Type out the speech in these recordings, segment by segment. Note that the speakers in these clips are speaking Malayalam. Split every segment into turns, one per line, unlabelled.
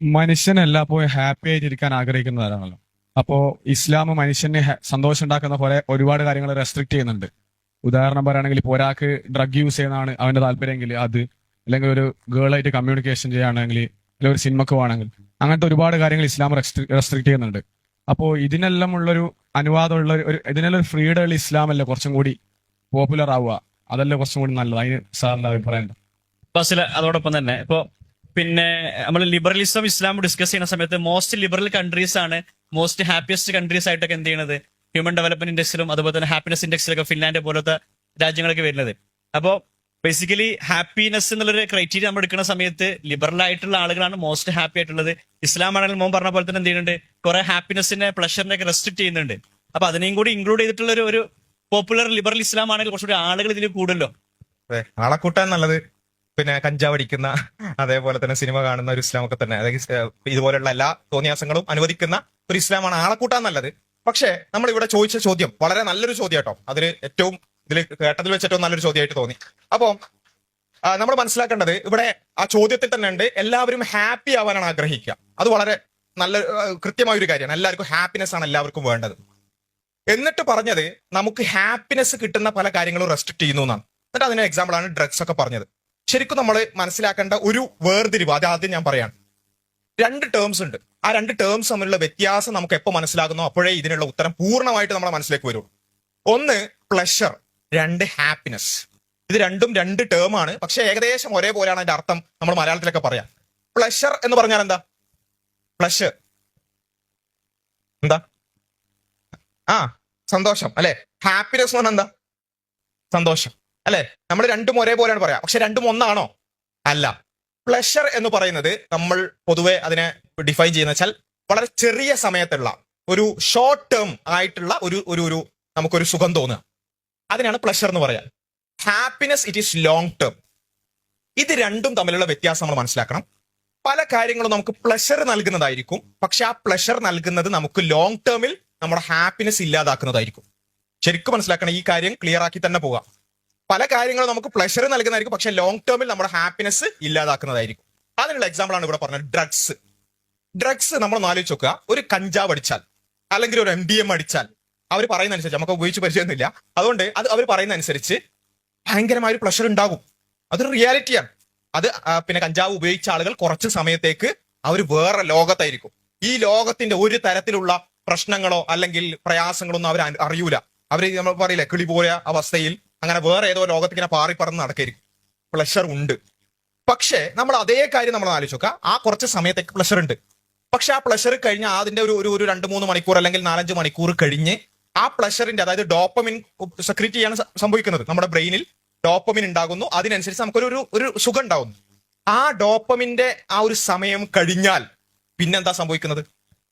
മനുഷ്യനെല്ലായ്പ്പോഴും ഹാപ്പി ആയിട്ടിരിക്കാൻ ആഗ്രഹിക്കുന്നവരാണല്ലോ. അപ്പോ ഇസ്ലാം മനുഷ്യന് സന്തോഷം ഉണ്ടാക്കുന്ന പോലെ ഒരുപാട് കാര്യങ്ങൾ റെസ്ട്രിക്ട് ചെയ്യുന്നുണ്ട്. ഉദാഹരണം പറയുകയാണെങ്കിൽ ഇപ്പോൾ ഒരാൾക്ക് ഡ്രഗ് യൂസ് ചെയ്യുന്നതാണ് അവന്റെ താല്പര്യമെങ്കിൽ അത്, അല്ലെങ്കിൽ ഒരു ഗേളായിട്ട് കമ്മ്യൂണിക്കേഷൻ ചെയ്യുകയാണെങ്കിൽ, അല്ലെങ്കിൽ ഒരു സിനിമക്ക് പോകണമെങ്കിൽ, അങ്ങനത്തെ ഒരുപാട് കാര്യങ്ങൾ ഇസ്ലാം റെസ്ട്രിക്ട് ചെയ്യുന്നുണ്ട്. അപ്പോൾ ഇതിനെല്ലാം ഉള്ളൊരു അനുവാദമുള്ള ഇതിനെല്ലാം ഒരു ഫ്രീഡം ഉള്ള ഇസ്ലാം അല്ലേ കുറച്ചും കൂടി പോപ്പുലർ ആവുക? അതല്ലേ കുറച്ചും കൂടി നല്ലത്? അതിന് സാറിന്റെ അഭിപ്രായം എന്താ?
ബസ്സിൽ അതോടൊപ്പം തന്നെ പിന്നെ നമ്മൾ ലിബറലിസം ഇസ്ലാം ഡിസ്കസ് ചെയ്യുന്ന സമയത്ത് മോസ്റ്റ് ലിബറൽ കൺട്രീസ് ആണ് മോസ്റ്റ് ഹാപ്പിയസ്റ്റ് കൺട്രീസ് ആയിട്ടൊക്കെ എന്ത് ചെയ്യണത് ഹ്യൂമൻ ഡെവലപ്മെന്റ് ഇൻഡെക്സിലും അതുപോലെ തന്നെ ഹാപ്പിനെസ് ഇൻഡെക്സിലൊക്കെ ഫിൻലാൻഡ് പോലത്തെ രാജ്യങ്ങളൊക്കെ വരുന്നത്. അപ്പോൾ ബേസിക്കലി ഹാപ്പിനെസ് എന്നുള്ളൊരു ക്രൈറ്റീരിയ നമ്മൾ എടുക്കുന്ന സമയത്ത് ലിബറൽ ആയിട്ടുള്ള ആളുകളാണ് മോസ്റ്റ് ഹാപ്പി ആയിട്ടുള്ളത്. ഇസ്ലാം ആണെങ്കിൽ മോൻ പറഞ്ഞ പോലെ തന്നെ എന്ത് ചെയ്യുന്നുണ്ട്, കുറെ ഹാപ്പിനെസിനെ പ്ലഷറിനെ ഒക്കെ റെസ്ട്രിക്ട് ചെയ്യുന്നുണ്ട്. അപ്പൊ അതിനെയും കൂടി ഇൻക്ലൂഡ് ചെയ്തിട്ടുള്ള ഒരു പോപ്പുലർ ലിബറൽ ഇസ്ലാം ആണെങ്കിൽ കുറച്ചുകൂടി ആളുകൾ ഇതിൽ കൂടുതലോ.
അതെ, ആളെ കൂട്ടാൻ നല്ലത് പിന്നെ കഞ്ചാവ് അടിക്കുന്ന അതേപോലെ തന്നെ സിനിമ കാണുന്ന ഒരു ഇസ്ലാമൊക്കെ തന്നെ, അതായത് ഇതുപോലെയുള്ള എല്ലാ തോന്നിയാസങ്ങളും അനുവദിക്കുന്ന ഒരു ഇസ്ലാമാണ് ആളെ കൂട്ടാൻ നല്ലത്. പക്ഷേ നമ്മൾ ഇവിടെ ചോദിച്ച ചോദ്യം വളരെ നല്ലൊരു ചോദ്യം കേട്ടോ. അതിൽ ഏറ്റവും ഇതിൽ കേട്ടതിൽ വെച്ച് ഏറ്റവും നല്ലൊരു ചോദ്യമായിട്ട് തോന്നി. അപ്പോൾ നമ്മൾ മനസ്സിലാക്കേണ്ടത് ഇവിടെ ആ ചോദ്യത്തിൽ തന്നെ ഉണ്ട്, എല്ലാവരും ഹാപ്പി ആവാനാണ് ആഗ്രഹിക്കുക. അത് വളരെ നല്ല കൃത്യമായ ഒരു കാര്യമാണ്. എല്ലാവർക്കും ഹാപ്പിനെസ് ആണ് എല്ലാവർക്കും വേണ്ടത്. എന്നിട്ട് പറഞ്ഞത് നമുക്ക് ഹാപ്പിനെസ് കിട്ടുന്ന പല കാര്യങ്ങളും റെസ്ട്രിക്ട് ചെയ്യുന്നു എന്നാണ്. എന്നിട്ട് അതിന് എക്സാമ്പിൾ ആണ് ഡ്രഗ്സ് ഒക്കെ പറഞ്ഞത്. ശരിക്കും നമ്മൾ മനസ്സിലാക്കേണ്ട ഒരു വേർതിരിവ് അത് ആദ്യം ഞാൻ പറയാണ്. രണ്ട് ടേംസ് ഉണ്ട്. ആ രണ്ട് ടേംസ് തമ്മിലുള്ള വ്യത്യാസം നമുക്ക് എപ്പോൾ മനസ്സിലാകുന്നോ അപ്പോഴേ ഇതിനുള്ള ഉത്തരം പൂർണ്ണമായിട്ട് നമ്മുടെ മനസ്സിലേക്ക് വരുള്ളൂ. ഒന്ന് പ്ലഷർ, രണ്ട് ഹാപ്പിനെസ്. ഇത് രണ്ടും രണ്ട് ടേം ആണ്, പക്ഷെ ഏകദേശം ഒരേപോലെയാണ് അതിന്റെ അർത്ഥം നമ്മൾ മലയാളത്തിലൊക്കെ പറയാം. പ്ലഷർ എന്ന് പറഞ്ഞാൽ എന്താ? പ്ലഷർ എന്താ? സന്തോഷം അല്ലെ? ഹാപ്പിനെസ് എന്ന് പറഞ്ഞാൽ എന്താ? സന്തോഷം അല്ലെ? നമ്മൾ രണ്ടും ഒരേപോലെയാണ് പറയാം, പക്ഷെ രണ്ടും ഒന്നാണോ? അല്ല. പ്ലഷർ എന്ന് പറയുന്നത് നമ്മൾ പൊതുവെ അതിനെ ഡിഫൈൻ ചെയ്യുന്ന വെച്ചാൽ വളരെ ചെറിയ സമയത്തുള്ള ഒരു ഷോർട്ട് ടേം ആയിട്ടുള്ള ഒരു നമുക്കൊരു സുഖം തോന്നുക, അതിനാണ് പ്ലഷർ എന്ന് പറയാം. Happiness it is long term. ഇത് രണ്ടും തമ്മിലുള്ള വ്യത്യാസം നമ്മൾ മനസ്സിലാക്കണം. പല കാര്യങ്ങളും നമുക്ക് പ്ലഷർ നൽകുന്നതായിരിക്കും, പക്ഷെ ആ പ്ലഷർ നൽകുന്നത് നമുക്ക് ലോങ് ടേമിൽ നമ്മുടെ ഹാപ്പിനെസ് ഇല്ലാതാക്കുന്നതായിരിക്കും. ശരിക്കും മനസ്സിലാക്കണം, ഈ കാര്യം ക്ലിയർ ആക്കി തന്നെ പോകാം. പല കാര്യങ്ങളും നമുക്ക് പ്ലഷർ നൽകുന്നതായിരിക്കും, പക്ഷെ ലോങ് ടേമിൽ നമ്മുടെ ഹാപ്പിനെസ് ഇല്ലാതാക്കുന്നതായിരിക്കും. അതിനുള്ള എക്സാമ്പിൾ ആണ് ഇവിടെ പറഞ്ഞത് ഡ്രഗ്സ്. ഡ്രഗ്സ് നമ്മൾ ആലോചിച്ച് നോക്കുക, ഒരു കഞ്ചാവ് അടിച്ചാൽ അല്ലെങ്കിൽ ഒരു MDMA അടിച്ചാൽ അവർ പറയുന്ന അനുസരിച്ച്, നമുക്ക് ഉപയോഗിച്ച് പരിചയമൊന്നുമില്ല, അതുകൊണ്ട് അത് അവർ പറയുന്ന അനുസരിച്ച് ഭയങ്കരമായ ഒരു പ്ലഷർ ഉണ്ടാകും. അതൊരു റിയാലിറ്റിയാണ്. അത് പിന്നെ കഞ്ചാവ് ഉപയോഗിച്ച ആളുകൾ കുറച്ച് സമയത്തേക്ക് അവർ വേറെ ലോകത്തായിരിക്കും. ഈ ലോകത്തിന്റെ ഒരു തരത്തിലുള്ള പ്രശ്നങ്ങളോ അല്ലെങ്കിൽ പ്രയാസങ്ങളോ ഒന്നും അവർ അറിയൂല. അവർ നമ്മൾ പറയില്ലേ കിളി പോയ അവസ്ഥയിൽ അങ്ങനെ വേറെ ഏതോ ലോകത്തിങ്ങനെ പാറിപ്പറന്ന് നടക്കായിരിക്കും. പ്ലഷർ ഉണ്ട്. പക്ഷേ നമ്മൾ അതേ കാര്യം നമ്മൾ ആലോചിച്ച് നോക്കുക, ആ കുറച്ച് സമയത്തേക്ക് പ്ലഷർ ഉണ്ട്. പക്ഷെ ആ പ്ലഷർ കഴിഞ്ഞ് അതിന്റെ ഒരു 2-3 മണിക്കൂർ അല്ലെങ്കിൽ 4-5 മണിക്കൂർ കഴിഞ്ഞ് ആ പ്ലഷറിന്റെ, അതായത് ഡോപ്പമിൻ സെക്രീറ്റ് ചെയ്യാണ് സംഭവിക്കുന്നത്. നമ്മുടെ ബ്രെയിനിൽ ഡോപ്പമിൻ ഉണ്ടാകുന്നു, അതിനനുസരിച്ച് നമുക്കൊരു സുഖം ഉണ്ടാകുന്നു. ആ ഡോപ്പമിന്റെ ആ ഒരു സമയം കഴിഞ്ഞാൽ പിന്നെന്താ സംഭവിക്കുന്നത്?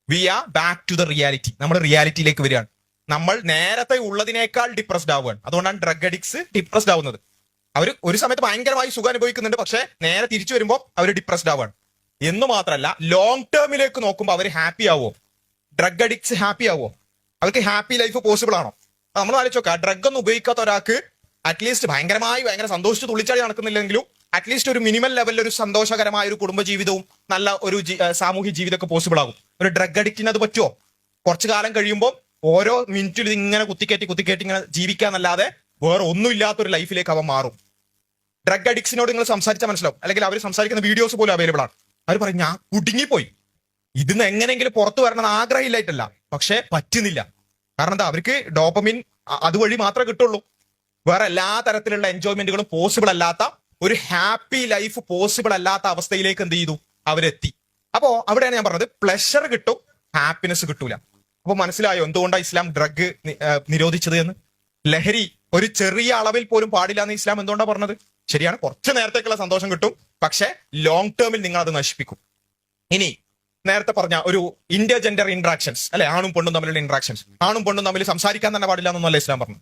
We are back to the reality. നമ്മൾ റിയാലിറ്റിയിലേക്ക് വരികയാണ്. നമ്മൾ നേരത്തെ ഉള്ളതിനേക്കാൾ ഡിപ്രസ്ഡ് ആവുകയാണ്. അതുകൊണ്ടാണ് ഡ്രഗ് അഡിക്ട്സ് ഡിപ്രസ്ഡ് ആവുന്നത്. അവർ ഒരു സമയത്ത് ഭയങ്കരമായി സുഖം അനുഭവിക്കുന്നുണ്ട്, പക്ഷെ നേരെ തിരിച്ചു വരുമ്പോൾ അവർ ഡിപ്രസ്ഡ് ആവുകയാണ്. എന്ന് മാത്രമല്ല, ലോങ് ടേമിലേക്ക് നോക്കുമ്പോൾ അവർ ഹാപ്പി ആവോ? ഡ്രഗ് അഡിക്ട്സ് ഹാപ്പി ആവോ? അവർക്ക് ഹാപ്പി ലൈഫ് പോസിബിൾ ആണോ? നമ്മൾ ആലോചിച്ച് നോക്കുക, ഡ്രഗ് ഒന്നും ഉപയോഗിക്കാത്ത ഒരാൾക്ക് അറ്റ്ലീസ്റ്റ് ഭയങ്കര സന്തോഷിച്ച് തുള്ളിച്ചാടി നടക്കുന്നില്ലെങ്കിലും അറ്റ്ലീസ്റ്റ് ഒരു മിനിമം ലെവലിൽ ഒരു സന്തോഷകരമായ ഒരു കുടുംബജീവിതവും നല്ല ഒരു സാമൂഹ്യ ജീവിതമൊക്കെ പോസിബിൾ ആകും. ഒരു ഡ്രഗ് അഡിക്റ്റിന് അത് പറ്റുമോ? കുറച്ചു കാലം കഴിയുമ്പോൾ ഓരോ മിനിറ്റിൽ ഇങ്ങനെ കുത്തിക്കയറ്റി ഇങ്ങനെ ജീവിക്കാന്നല്ലാതെ വേറെ ഒന്നുമില്ലാത്തൊരു ലൈഫിലേക്ക് അവൻ മാറും. ഡ്രഗ് അഡിക്ട്സിനോട് നിങ്ങൾ സംസാരിച്ചാൽ മനസ്സിലാവും, അല്ലെങ്കിൽ അവർ സംസാരിക്കുന്ന വീഡിയോസ് പോലും അവൈലബിൾ ആണ്. അവർ പറയും, ഞാൻ കുടുങ്ങിപ്പോയി, ഇതിന്ന് എങ്ങനെയെങ്കിലും പുറത്തു വരണമെന്ന് ആഗ്രഹമില്ലായിട്ടല്ല, പക്ഷെ പറ്റുന്നില്ല. കാരണം എന്താ? അവർക്ക് ഡോപ്പമിൻ അതുവഴി മാത്രമേ കിട്ടുള്ളൂ. വേറെ എല്ലാ തരത്തിലുള്ള എൻജോയ്മെന്റുകളും പോസിബിൾ അല്ലാത്ത, ഒരു ഹാപ്പി ലൈഫ് പോസിബിൾ അല്ലാത്ത അവസ്ഥയിലേക്ക് എന്ത് ചെയ്തു? അവരെത്തി. അപ്പോ അവിടെയാണ് ഞാൻ പറഞ്ഞത്, പ്ലഷർ കിട്ടും, ഹാപ്പിനെസ് കിട്ടൂല. അപ്പൊ മനസ്സിലായോ എന്തുകൊണ്ടാണ് ഇസ്ലാം ഡ്രഗ് നിരോധിച്ചത് എന്ന്? ലഹരി ഒരു ചെറിയ അളവിൽ പോലും പാടില്ല എന്ന് ഇസ്ലാം എന്തുകൊണ്ടാണ് പറഞ്ഞത്? ശരിയാണ്, കുറച്ച് നേരത്തേക്കുള്ള സന്തോഷം കിട്ടും, പക്ഷെ ലോങ് ടേമിൽ നിങ്ങൾ അത് നശിപ്പിക്കും. ഇനി നേരത്തെ പറഞ്ഞ ഒരു ഇന്റർജെൻഡർ ഇന്ററാക്ഷൻസ് അല്ലെ, ആണും പെണ്ണും തമ്മിലുള്ള ഇന്ററാക്ഷൻസ്, ആണും പെണ്ണും തമ്മിൽ സംസാരിക്കാൻ തന്നെ പാടില്ല എന്നൊന്നല്ല ഇസ്ലാം പറഞ്ഞു.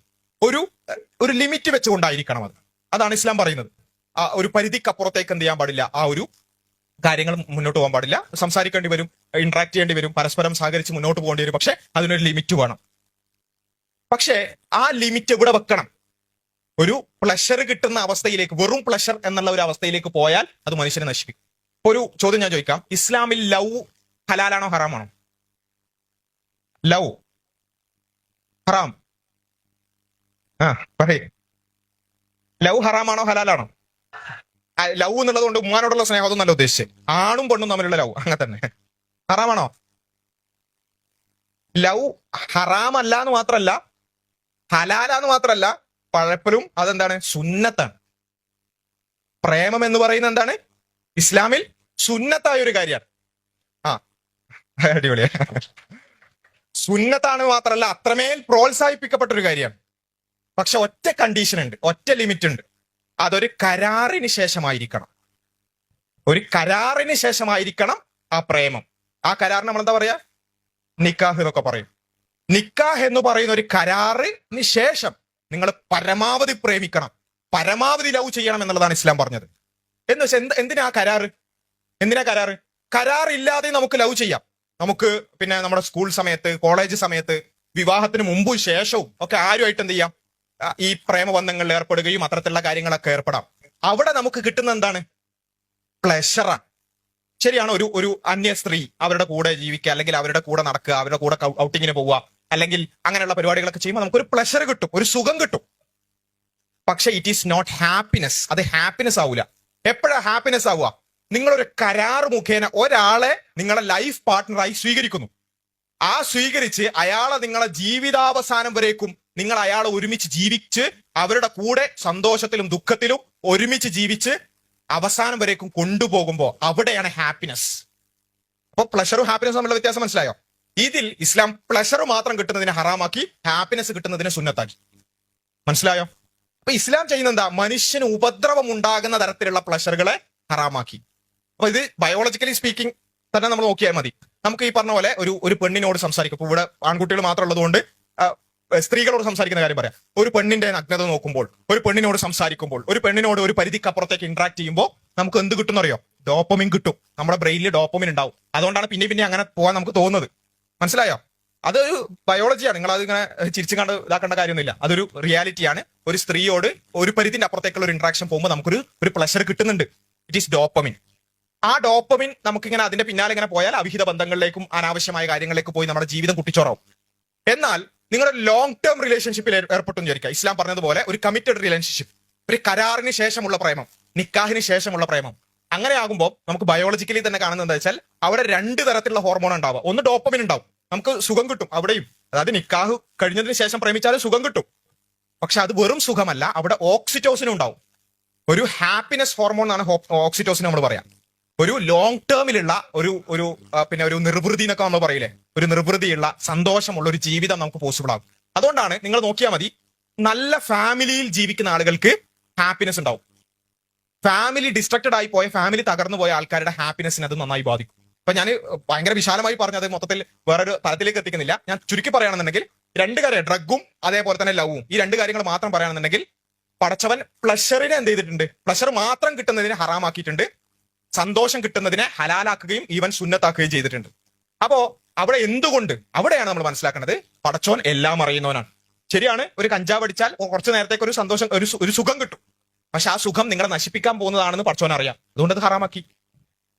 ഒരു ലിമിറ്റ് വെച്ചുകൊണ്ടായിരിക്കണം അത്. അതാണ് ഇസ്ലാം പറയുന്നത്. ഒരു പരിധിക്കപ്പുറത്തേക്ക് എന്ത് ചെയ്യാൻ പാടില്ല, ആ ഒരു കാര്യങ്ങൾ മുന്നോട്ട് പോകാൻ പാടില്ല. സംസാരിക്കേണ്ടി വരും, ഇന്ററാക്ട് ചെയ്യേണ്ടി വരും, പരസ്പരം സഹകരിച്ച് മുന്നോട്ട് പോകേണ്ടി വരും. പക്ഷെ അതിനൊരു ലിമിറ്റ് വേണം. പക്ഷേ ആ ലിമിറ്റ് എവിടെ വെക്കണം? ഒരു പ്ലഷർ കിട്ടുന്ന അവസ്ഥയിലേക്ക്, വെറും പ്ലഷർ എന്നുള്ള ഒരു അവസ്ഥയിലേക്ക് പോയാൽ അത് മനുഷ്യനെ നശിപ്പിക്കും. ഒരു ചോദ്യം ഞാൻ ചോദിക്കാം, ഇസ്ലാമിൽ ലവ് ഹലാലാണോ ഹറാമാണോ? ലവ് ഹറാം. പറയേ, ലവ് ഹറാമാണോ ഹലാലാണോ? ലവ് എന്നുള്ളത് കൊണ്ട് ഉമ്മാനോടുള്ള സ്നേഹം അതൊന്നും നല്ല ഉദ്ദേശിച്ചത്, ആണും പെണ്ണും തമ്മിലുള്ള ലവ് അങ്ങനെ തന്നെ. ഹറാമാണോ? ലവ് ഹറാമല്ല എന്ന് മാത്രല്ല, ഹലാലാന്ന് മാത്രല്ല, പഴപ്പലും അതെന്താണ്? സുന്നത്താണ്. പ്രേമം എന്ന് പറയുന്നത് എന്താണ്? ഇസ്ലാമിൽ സുന്നത്തായ ഒരു കാര്യമാണ്. അടിപൊളിയാ. സുന്നത്താണ് മാത്രല്ല, അത്രമേൽ പ്രോത്സാഹിപ്പിക്കപ്പെട്ട ഒരു കാര്യമാണ്. പക്ഷെ ഒറ്റ കണ്ടീഷൻ ഉണ്ട്, ഒറ്റ ലിമിറ്റ് ഉണ്ട്. അതൊരു കരാറിന് ശേഷമായിരിക്കണം. ഒരു കരാറിന് ശേഷമായിരിക്കണം ആ പ്രേമം. ആ കരാറിന് നമ്മൾ എന്താ പറയാ? നിക്കാഹ് എന്നൊക്കെ പറയും. നിക്കാഹ് എന്ന് പറയുന്ന ഒരു കരാറിന് ശേഷം നിങ്ങൾ പരമാവധി പ്രേമിക്കണം, പരമാവധി ലവ് ചെയ്യണം എന്നുള്ളതാണ് ഇസ്ലാം പറഞ്ഞത്. എന്ന് വെച്ചാൽ എന്തിനാ കരാറ്? എന്തിനാ കരാറ്? കരാറില്ലാതെ നമുക്ക് ലവ് ചെയ്യാം. നമുക്ക് പിന്നെ നമ്മുടെ സ്കൂൾ സമയത്ത്, കോളേജ് സമയത്ത്, വിവാഹത്തിന് മുമ്പും ശേഷവും ഒക്കെ ആരുമായിട്ട് എന്ത് ചെയ്യാം? ഈ പ്രേമബന്ധങ്ങളിൽ ഏർപ്പെടുകയും അത്തരത്തിലുള്ള കാര്യങ്ങളൊക്കെ ഏർപ്പെടാം. അവിടെ നമുക്ക് കിട്ടുന്ന എന്താണ്? പ്ലഷറാണ്. ശരിയാണ്. ഒരു അന്യ സ്ത്രീ അവരുടെ കൂടെ ജീവിക്കുക, അല്ലെങ്കിൽ അവരുടെ കൂടെ നടക്കുക, അവരുടെ കൂടെ ഔട്ടിങ്ങിന് പോവുക, അല്ലെങ്കിൽ അങ്ങനെയുള്ള പരിപാടികളൊക്കെ ചെയ്യുമ്പോൾ നമുക്കൊരു പ്ലഷർ കിട്ടും, ഒരു സുഖം കിട്ടും. പക്ഷെ ഇറ്റ് ഈസ് നോട്ട് ഹാപ്പിനെസ്. അത് ഹാപ്പിനെസ് ആവൂല. എപ്പോഴാ ഹാപ്പിനെസ് ആവുക? നിങ്ങളൊരു കരാർ മുഖേന ഒരാളെ നിങ്ങളെ ലൈഫ് പാർട്ട്ണറായി സ്വീകരിക്കുന്നു. ആ സ്വീകരിച്ച് അയാളെ നിങ്ങളെ ജീവിതാവസാനം വരേക്കും നിങ്ങൾ അയാളെ ഒരുമിച്ച് ജീവിച്ച് അവരുടെ കൂടെ സന്തോഷത്തിലും ദുഃഖത്തിലും ഒരുമിച്ച് ജീവിച്ച് അവസാനം വരേക്കും കൊണ്ടുപോകുമ്പോൾ അവിടെയാണ് ഹാപ്പിനെസ്. അപ്പൊ പ്ലഷറും ഹാപ്പിനെസ്സും തമ്മിലുള്ള വ്യത്യാസം മനസ്സിലായോ? ഇതിൽ ഇസ്ലാം പ്ലഷർ മാത്രം കിട്ടുന്നതിനെ ഹറാമാക്കി, ഹാപ്പിനെസ് കിട്ടുന്നതിനെ സുന്നത്താക്കി. മനസ്സിലായോ? അപ്പൊ ഇസ്ലാം ചെയ്യുന്ന എന്താ? മനുഷ്യന് ഉപദ്രവം ഉണ്ടാകുന്ന തരത്തിലുള്ള പ്ലഷറുകളെ ഹറാമാക്കി. അപ്പൊ ഇത് ബയോളജിക്കലി സ്പീക്കിംഗ് തന്നെ നമ്മൾ നോക്കിയാൽ മതി. നമുക്ക് ഈ പറഞ്ഞ പോലെ ഒരു പെണ്ണിനോട് സംസാരിക്കും. ഇപ്പൊ ഇവിടെ ആൺകുട്ടികൾ മാത്രം ഉള്ളതുകൊണ്ട് സ്ത്രീകളോട് സംസാരിക്കുന്ന കാര്യം പറയാം. ഒരു പെണ്ണിന്റെ നഗ്നത നോക്കുമ്പോൾ, ഒരു പെണ്ണിനോട് സംസാരിക്കുമ്പോൾ, ഒരു പെണ്ണിനോട് ഒരു പരിധിക്കപ്പുറത്തേക്ക് ഇന്ററാക്ട് ചെയ്യുമ്പോൾ നമുക്ക് എന്ത് കിട്ടും അറിയോ? ഡോപ്പമിൻ കിട്ടും. നമ്മുടെ ബ്രെയിനിൽ ഡോപ്പമിൻ ഉണ്ടാവും. അതുകൊണ്ടാണ് പിന്നെ അങ്ങനെ പോകാൻ നമുക്ക് തോന്നുന്നത്. മനസ്സിലായോ? അതൊരു ബയോളജിയാണ്. നിങ്ങൾ അത് ഇങ്ങനെ ചിരിച്ചു കണ്ട് ഇതാക്കേണ്ട കാര്യമൊന്നുമില്ല. അതൊരു റിയാലിറ്റിയാണ്. ഒരു സ്ത്രീയോട് ഒരു പരിധിന്റെ അപ്പുറത്തേക്കുള്ള ഒരു ഇന്ററാക്ഷൻ പോകുമ്പോൾ നമുക്കൊരു പ്ലഷർ കിട്ടുന്നുണ്ട്. It is dopamine. ആ ഡോപ്പമിൻ നമുക്കിങ്ങനെ അതിന്റെ പിന്നാലെ ഇങ്ങനെ പോയാൽ അവിഹിത ബന്ധങ്ങളിലേക്കും അനാവശ്യമായ കാര്യങ്ങളിലേക്ക് പോയി നമ്മുടെ ജീവിതം കുട്ടിച്ചോറാവും. എന്നാൽ നിങ്ങളുടെ ലോങ് ടേം റിലേഷൻഷിപ്പിൽ ഏർപ്പെട്ടു വിചാരിക്കുക. ഇസ്ലാം പറഞ്ഞതുപോലെ ഒരു കമ്മിറ്റഡ് റിലേഷൻഷിപ്പ്, ഒരു കരാറിന് ശേഷമുള്ള പ്രേമം, നിക്കാഹിന് ശേഷമുള്ള പ്രേമം. അങ്ങനെ ആകുമ്പോൾ നമുക്ക് ബയോളജിക്കലി തന്നെ കാണുന്നത് എന്താ വെച്ചാൽ അവിടെ രണ്ട് തരത്തിലുള്ള ഹോർമോൺ ഉണ്ടാവുക. ഒന്ന് ഡോപ്പമിൻ ഉണ്ടാവും, നമുക്ക് സുഖം കിട്ടും അവിടെയും. അതായത് നിക്കാഹ് കഴിഞ്ഞതിന് ശേഷം പ്രേമിച്ചാലും സുഖം കിട്ടും. പക്ഷെ അത് വെറും സുഖമല്ല, അവിടെ ഓക്സിറ്റോസിനും ഉണ്ടാവും. ഒരു ഹാപ്പിനെസ് ഹോർമോൺ എന്നാണ് ഓക്സിറ്റോസിൻ നമ്മൾ പറയാം. ഒരു ലോങ് ടേമിലുള്ള ഒരു നിർവൃതി എന്നൊക്കെ നമ്മൾ പറയില്ലേ, ഒരു നിർവൃതിയുള്ള സന്തോഷമുള്ള ഒരു ജീവിതം നമുക്ക് പോസിബിൾ ആകും. അതുകൊണ്ടാണ് നിങ്ങൾ നോക്കിയാൽ മതി, നല്ല ഫാമിലിയിൽ ജീവിക്കുന്ന ആളുകൾക്ക് ഹാപ്പിനെസ് ഉണ്ടാവും. ഫാമിലി ഡിസ്ട്രക്റ്റഡ് ആയി പോയ, ഫാമിലി തകർന്നു പോയ ആൾക്കാരുടെ ഹാപ്പിനെസ്സിന് അത് നന്നായി ബാധിക്കും. അപ്പൊ ഞാൻ ഭയങ്കര വിശാലമായി പറഞ്ഞത് മൊത്തത്തിൽ വേറൊരു തലത്തിലേക്ക് എത്തിക്കുന്നില്ല. ഞാൻ ചുരുക്കി പറയുകയാണെന്നുണ്ടെങ്കിൽ രണ്ട് കാര്യം, ഡ്രഗും അതേപോലെ തന്നെ ലവും, ഈ രണ്ട് കാര്യങ്ങൾ മാത്രം പറയുകയാണെന്നുണ്ടെങ്കിൽ പടച്ചവൻ പ്ലഷറിനെ എന്ത് ചെയ്തിട്ടുണ്ട്? പ്ലഷർ മാത്രം കിട്ടുന്നതിനെ ഹറാമാക്കിയിട്ടുണ്ട്. സന്തോഷം കിട്ടുന്നതിനെ ഹലാലാക്കുകയും ഈവൻ സുന്നത്താക്കുകയും ചെയ്തിട്ടുണ്ട്. അപ്പോ അവിടെ എന്തുകൊണ്ട്, അവിടെയാണ് നമ്മൾ മനസ്സിലാക്കേണ്ടത് പടച്ചോൻ എല്ലാം അറിയുന്നവനാണ്. ശരിയാണ്, ഒരു കഞ്ചാവ് അടിച്ചാൽ കുറച്ചു നേരത്തേക്ക് ഒരു സന്തോഷം, ഒരു സുഖം കിട്ടും. പക്ഷെ ആ സുഖം നിങ്ങളെ നശിപ്പിക്കാൻ പോകുന്നതാണെന്ന് പടച്ചോൻ അറിയാം. അതുകൊണ്ട് അത് ഹറാമാക്കി.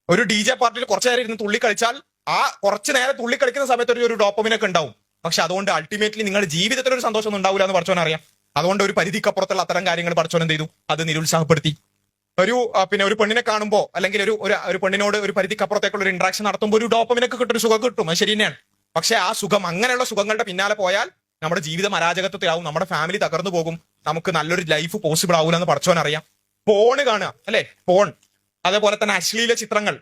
ഒരു DJ പാർട്ടിയിൽ കുറച്ചു നേരം ഇരുന്ന് തുള്ളി കളിച്ചാൽ ആ കുറച്ചു നേരം തുള്ളി കളിക്കുന്ന സമയത്ത് ഒരു ഡോപ്പമിനൊക്കെ ഉണ്ടാവും. പക്ഷെ അതുകൊണ്ട് അൾട്ടിമേറ്റ്ലി നിങ്ങളുടെ ജീവിതത്തിൽ ഒരു സന്തോഷം ഒന്നും ഉണ്ടാവില്ല എന്ന് പടച്ചോൻ അറിയാം. അതുകൊണ്ട് ഒരു പരിധിക്കപ്പുറത്തുള്ള അത്തരം കാര്യങ്ങൾ പടച്ചോൻ എന്ത് ചെയ്തു? അത് നിരുത്സാഹപ്പെടുത്തി. ഒരു പെണ്ണിനെ കാണുമ്പോൾ, അല്ലെങ്കിൽ ഒരു പെണ്ണിനോട് ഒരു പരിധിക്കപ്പുറത്തേക്കുള്ള ഒരു ഇന്ററാക്ഷൻ നടത്തുമ്പോൾ ഒരു ഡോപ്പമിനൊക്കെ കിട്ടും, ഒരു സുഖം കിട്ടും. അത് ശരി തന്നെയാണ്. പക്ഷെ ആ സുഖം, അങ്ങനെയുള്ള സുഖങ്ങളുടെ പിന്നാലെ പോയാൽ നമ്മുടെ ജീവിതം അരാജകത്വത്തിലാവും, നമ്മുടെ ഫാമിലി തകർന്നു പോകും, നമുക്ക് നല്ലൊരു ലൈഫ് പോസിബിൾ ആവൂല എന്ന് പടച്ചോൻ അറിയാം. ഫോണ് കാണുക അല്ലെ, ഫോൺ, അതേപോലെ തന്നെ അശ്ലീല ചിത്രങ്ങൾ,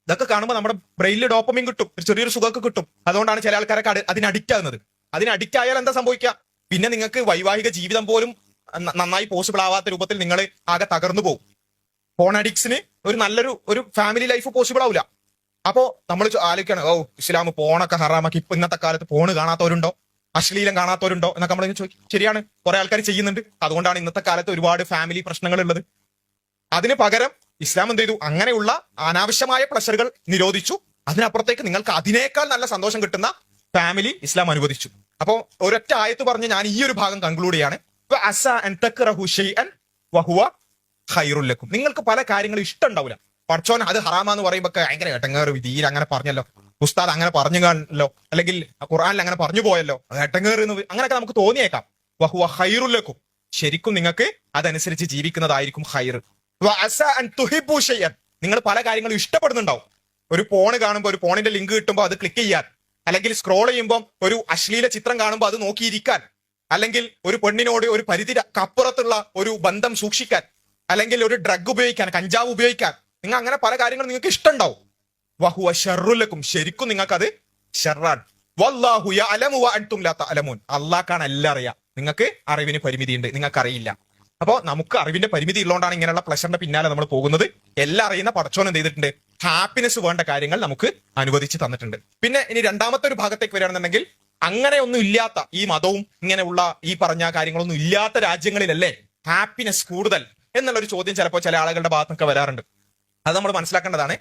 ഇതൊക്കെ കാണുമ്പോൾ നമ്മുടെ ബ്രെയിനിൽ ഡോപ്പമിൻ കിട്ടും, ഒരു ചെറിയൊരു സുഖമൊക്കെ കിട്ടും. അതുകൊണ്ടാണ് ചില ആൾക്കാരൊക്കെ അതിന് അഡിക്റ്റ് ആകുന്നത്. അതിന് അഡിക്റ്റ് ആയാൽ എന്താ സംഭവിക്കുക? പിന്നെ നിങ്ങൾക്ക് വൈവാഹിക ജീവിതം പോലും നന്നായി പോസിബിൾ ആവാത്ത രൂപത്തിൽ നിങ്ങൾ ആകെ തകർന്നു പോകും. ഫോൺ അഡിക്ട്സിന് ഒരു ഫാമിലി ലൈഫ് പോസിബിൾ ആവില്ല. അപ്പോ നമ്മൾ ആലോചിക്കണം, ഇസ്ലാം ഫോണൊക്കെ ഹറാമാക്കി. ഇപ്പൊ ഇന്നത്തെ കാലത്ത് ഫോണ് കാണാത്തവരുണ്ടോ, അശ്ലീലം കാണാത്തവരുണ്ടോ എന്നൊക്കെ നമ്മൾ ചോദിക്കും. ശരിയാണ്, കുറെ ആൾക്കാർ ചെയ്യുന്നുണ്ട്. അതുകൊണ്ടാണ് ഇന്നത്തെ കാലത്ത് ഒരുപാട് ഫാമിലി പ്രശ്നങ്ങൾ ഉള്ളത്. അതിന് പകരം ഇസ്ലാം എന്ത് ചെയ്തു? അങ്ങനെയുള്ള അനാവശ്യമായ പ്ലഷറുകൾ നിരോധിച്ചു. അതിനപ്പുറത്തേക്ക് നിങ്ങൾക്ക് അതിനേക്കാൾ നല്ല സന്തോഷം കിട്ടുന്ന ഫാമിലി ഇസ്ലാം അനുവദിച്ചു. അപ്പോ ഒരൊറ്റ ആയത്ത് പറഞ്ഞ് ഞാൻ ഈ ഒരു ഭാഗം കൺക്ലൂഡ് ചെയ്യാണ്. നിങ്ങൾക്ക് പല കാര്യങ്ങളും ഇഷ്ടം ഉണ്ടാവില്ല, പഠിച്ചോൻ അത് ഹറാമാന്ന് പറയുമ്പോ ഭയങ്കര ഏട്ടങ്ങേറ് വിധിയിൽ അങ്ങനെ പറഞ്ഞല്ലോ, ഉസ്താദ് അങ്ങനെ പറഞ്ഞു കാണല്ലോ, അല്ലെങ്കിൽ ഖുർആനിൽ അങ്ങനെ പറഞ്ഞു പോയല്ലോ, അത് ഏട്ടങ്ങേറ് എന്ന് അങ്ങനെയൊക്കെ നമുക്ക് തോന്നിയേക്കാം. വഹുവ ഖൈറുലക്കും, ശരിക്കും നിങ്ങൾക്ക് അതനുസരിച്ച് ജീവിക്കുന്നതായിരിക്കും ഖൈർ. വഅസ അൻ തുഹിബ്ബു ഷൈഅൻ, നിങ്ങൾ പല കാര്യങ്ങളും ഇഷ്ടപ്പെടുന്നുണ്ടാവും. ഒരു ഫോൺ കാണുമ്പോൾ, ഒരു ഫോണിന്റെ ലിങ്ക് കിട്ടുമ്പോൾ അത് ക്ലിക്ക് ചെയ്യാൻ, അല്ലെങ്കിൽ സ്ക്രോൾ ചെയ്യുമ്പോൾ ഒരു അശ്ലീല ചിത്രം കാണുമ്പോൾ അത് നോക്കിയിരിക്കാൻ, അല്ലെങ്കിൽ ഒരു പെണ്ണിനോട് ഒരു പരിധിക്കപ്പുറത്തുള്ള ഒരു ബന്ധം സൂക്ഷിക്കാൻ, അല്ലെങ്കിൽ ഒരു ഡ്രഗ് ഉപയോഗിക്കാൻ, കഞ്ചാവ് ഉപയോഗിക്കാൻ, നിങ്ങൾ അങ്ങനെ പല കാര്യങ്ങളും നിങ്ങൾക്ക് ഇഷ്ടമുണ്ടാവും. വഹുവ ശർറുലക്കും, ശരിക്കും നിങ്ങൾക്ക് അത് ഷർറാൻ. വല്ലാഹു യഅലമു വഅൻതും ലാ തഅലമൂൻ, അല്ലാഹ്ക്കാണ് എല്ലാം അറിയാം, നിങ്ങൾക്ക് അറിവിന് പരിമിതിയുണ്ട്, നിങ്ങൾക്ക് അറിയില്ല. അപ്പോ നമുക്ക് അറിവിന്റെ പരിമിതി ഉള്ളതുകൊണ്ടാണ് ഇങ്ങനെയുള്ള പ്ലഷറിന്റെ പിന്നാലെ നമ്മൾ പോകുന്നത്. എല്ലാം അറിയുന്ന പടച്ചോൻ എന്ത് ചെയ്തിട്ടുണ്ട്? ഹാപ്പിനെസ് വേണ്ട കാര്യങ്ങൾ നമുക്ക് അനുവദിച്ച് തന്നിട്ടുണ്ട്. പിന്നെ ഇനി രണ്ടാമത്തെ ഒരു ഭാഗത്തേക്ക് വരികയാണെന്നുണ്ടെങ്കിൽ, അങ്ങനെ ഒന്നും ഇല്ലാത്ത ഈ മതവും ഇങ്ങനെയുള്ള ഈ പറഞ്ഞ കാര്യങ്ങളൊന്നും ഇല്ലാത്ത രാജ്യങ്ങളിലല്ലേ ഹാപ്പിനെസ് കൂടുതൽ എന്നുള്ളൊരു ചോദ്യം ചിലപ്പോൾ ചില ആളുകളുടെ ഭാഗത്തൊക്കെ വരാറുണ്ട്. അത് നമ്മൾ മനസ്സിലാക്കേണ്ടതാണ്.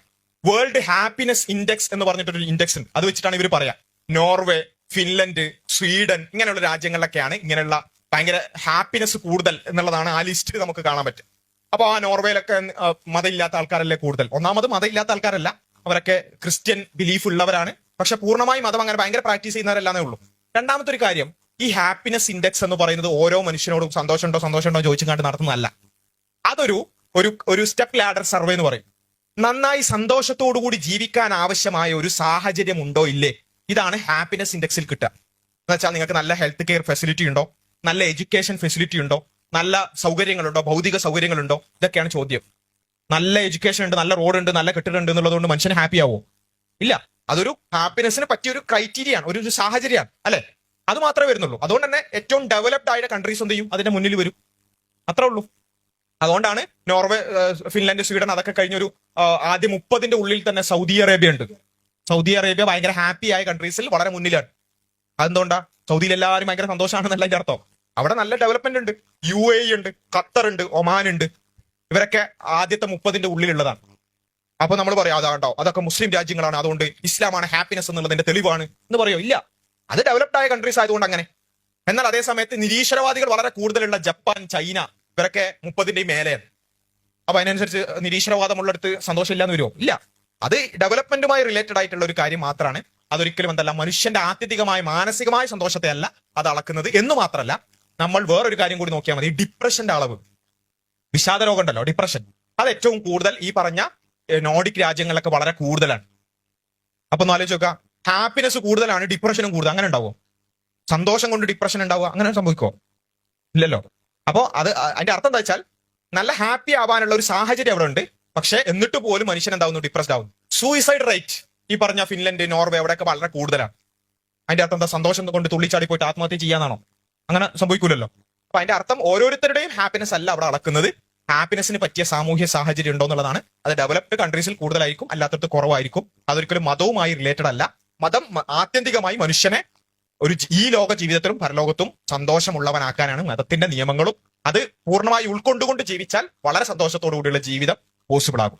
വേൾഡ് ഹാപ്പിനെസ് ഇൻഡെക്സ് എന്ന് പറഞ്ഞിട്ടൊരു ഇൻഡെക്സ് ഉണ്ട്. അത് വെച്ചിട്ടാണ് ഇവർ പറയാ നോർവേ, ഫിൻലൻഡ്, സ്വീഡൻ ഇങ്ങനെയുള്ള രാജ്യങ്ങളിലൊക്കെയാണ് ഇങ്ങനെയുള്ള ഭയങ്കര ഹാപ്പിനെസ് കൂടുതൽ എന്നുള്ളതാണ് ആ ലിസ്റ്റിൽ നമുക്ക് കാണാൻ പറ്റും. അപ്പൊ ആ നോർവേയിലൊക്കെ മതമില്ലാത്ത ആൾക്കാരല്ലേ കൂടുതൽ? ഒന്നാമത് മതമില്ലാത്ത ആൾക്കാരല്ല, അവരൊക്കെ ക്രിസ്ത്യൻ ബിലീഫ് ഉള്ളവരാണ്, പക്ഷെ പൂർണ്ണമായി മതം അങ്ങനെ ഭയങ്കര പ്രാക്ടീസ് ചെയ്യുന്നവരല്ലാന്നേ ഉള്ളൂ. രണ്ടാമത്തെ ഒരു കാര്യം, ഈ ഹാപ്പിനെസ് ഇൻഡെക്സ് എന്ന് പറയുന്നത് ഓരോ മനുഷ്യനോടും സന്തോഷമുണ്ടോ ചോദിച്ചും കണ്ട് നടത്തുന്നതല്ല. അതൊരു ഒരു ഒരു സ്റ്റെപ്പ് ലാഡർ സർവേ എന്ന് പറയും. നന്നായി സന്തോഷത്തോടുകൂടി ജീവിക്കാൻ ആവശ്യമായ ഒരു സാഹചര്യം ഉണ്ടോ ഇല്ലേ, ഇതാണ് ഹാപ്പിനെസ് ഇൻഡെക്സിൽ കിട്ടുക. എന്ന് വെച്ചാൽ നിങ്ങൾക്ക് നല്ല ഹെൽത്ത് കെയർ ഫെസിലിറ്റി ഉണ്ടോ, നല്ല എഡ്യൂക്കേഷൻ ഫെസിലിറ്റി ഉണ്ടോ, നല്ല സൗകര്യങ്ങളുണ്ടോ, ഭൗതിക സൗകര്യങ്ങളുണ്ടോ, ഇതൊക്കെയാണ് ചോദ്യം. നല്ല എഡ്യൂക്കേഷൻ ഉണ്ട്, നല്ല റോഡ് ഉണ്ട്, നല്ല കെട്ടിടം ഉണ്ട് എന്നുള്ളതുകൊണ്ട് മനുഷ്യൻ ഹാപ്പി ആവോ? ഇല്ല. അതൊരു ഹാപ്പിനെസ്സിന് പറ്റിയ ഒരു ക്രൈറ്റീരിയ ആണ്, ഒരു സാഹചര്യമാണ്, അല്ലെ? അത് മാത്രമേ വരുന്നുള്ളൂ. അതുകൊണ്ട് തന്നെ ഏറ്റവും ഡെവലപ്ഡ് ആയ കൺട്രീസ് എന്ത് ചെയ്യും? അതിന്റെ മുന്നിൽ വരും, അത്രേ ഉള്ളൂ. അതുകൊണ്ടാണ് നോർവേ, ഫിൻലാൻഡ്, സ്വീഡൻ അതൊക്കെ കഴിഞ്ഞൊരു ആദ്യ 30ന്റെ ഉള്ളിൽ തന്നെ സൗദി അറേബ്യ ഉണ്ട്. സൗദി അറേബ്യ ഭയങ്കര ഹാപ്പി ആയ കൺട്രീസിൽ വളരെ മുന്നിലാണ്. അതെന്തുകൊണ്ടാ? സൗദിയിൽ എല്ലാവരും ഭയങ്കര സന്തോഷമാണെന്നല്ല അതിന്റെ അർത്ഥം. അവിടെ നല്ല ഡെവലപ്മെന്റ് ഉണ്ട്. UAE ഉണ്ട്, ഖത്തർ ഉണ്ട്, ഒമാൻ ഉണ്ട്. ഇവരൊക്കെ ആദ്യത്തെ 30ന്റെ ഉള്ളിലുള്ളതാണ്. അപ്പൊ നമ്മൾ പറയാം അതാണ്ടോ അതൊക്കെ മുസ്ലിം രാജ്യങ്ങളാണ്, അതുകൊണ്ട് ഇസ്ലാമാണ് ഹാപ്പിനെസ് എന്നുള്ളതിന്റെ തെളിവാണ് എന്ന് പറയോ? ഇല്ല, അത് ഡെവലപ്ഡ് ആയ കൺട്രീസ് ആയതുകൊണ്ട് അങ്ങനെ. എന്നാൽ അതേ സമയത്ത് നിരീശ്വരവാദികൾ വളരെ കൂടുതലുള്ള ജപ്പാൻ, ചൈന ഇവരൊക്കെ 30ന്റെ മേലെയാണ്. അപ്പൊ അതിനനുസരിച്ച് നിരീശ്വരവാദമുള്ളിടത്ത് സന്തോഷമില്ല എന്ന് വരുമോ? ഇല്ല. അത് ഡെവലപ്മെന്റുമായി റിലേറ്റഡ് ആയിട്ടുള്ള ഒരു കാര്യം മാത്രമാണ്. അതൊരിക്കലും എന്തല്ല മനുഷ്യന്റെ ആത്യന്തികമായ മാനസികമായ സന്തോഷത്തെ അല്ല അത് അളക്കുന്നത് എന്ന് മാത്രമല്ല, നമ്മൾ വേറൊരു കാര്യം കൂടി നോക്കിയാൽ മതി. ഡിപ്രഷന്റെ അളവ്, വിഷാദ രോഗം ഉണ്ടല്ലോ, ഡിപ്രഷൻ, അത് ഏറ്റവും കൂടുതൽ ഈ പറഞ്ഞ നോർഡിക് രാജ്യങ്ങളിലൊക്കെ വളരെ കൂടുതലാണ്. അപ്പൊ ഒന്ന് ആലോചിച്ച് നോക്കുക, ഹാപ്പിനെസ് കൂടുതലാണ്, ഡിപ്രഷനും കൂടുതൽ. അങ്ങനെ ഉണ്ടാവുമോ? സന്തോഷം കൊണ്ട് ഡിപ്രഷൻ ഉണ്ടാവുക, അങ്ങനെ സംഭവിക്കുമോ? ഇല്ലല്ലോ. അപ്പോ അതിന്റെ അർത്ഥം എന്താ വെച്ചാൽ, നല്ല ഹാപ്പി ആവാനുള്ള ഒരു സാഹചര്യം അവിടെ ഉണ്ട്, പക്ഷെ എന്നിട്ട് പോലും മനുഷ്യൻ എന്താവുന്നു? ഡിപ്രസ്ഡ് ആവുന്നു. സൂയിസൈഡ് റേറ്റ് ഈ പറഞ്ഞ ഫിൻലൻഡ്, നോർവേ അവിടെയൊക്കെ വളരെ കൂടുതലാണ്. അതിന്റെ അർത്ഥം എന്താ? സന്തോഷം കൊണ്ട് തുള്ളിച്ചാടി പോയിട്ട് ആത്മഹത്യ ചെയ്യാനാണോ? അങ്ങനെ സംഭവിക്കൂലല്ലോ. അപ്പൊ അതിന്റെ അർത്ഥം ഓരോരുത്തരുടെയും ഹാപ്പിനെസ് അല്ല അവിടെ അളക്കുന്നത്, ഹാപ്പിനെസ്സിന് പറ്റിയ സാമൂഹ്യ സാഹചര്യം ഉണ്ടോ എന്നുള്ളതാണ്. അത് ഡെവലപ്ഡ് കൺട്രീസിൽ കൂടുതലായിരിക്കും, അല്ലാത്തടത്ത് കുറവായിരിക്കും. അതൊരിക്കലും മതവുമായി റിലേറ്റഡ് അല്ല. മതം ആത്യന്തികമായി മനുഷ്യനെ ഈ ലോക ജീവിതത്തിലും പരലോകത്തും സന്തോഷമുള്ളവനാക്കാനാണ് മതത്തിന്റെ നിയമങ്ങളും. അത് പൂർണ്ണമായി ഉൾക്കൊണ്ടുകൊണ്ട് ജീവിച്ചാൽ വളരെ സന്തോഷത്തോടു കൂടിയുള്ള ജീവിതം പോസിബിൾ ആകും.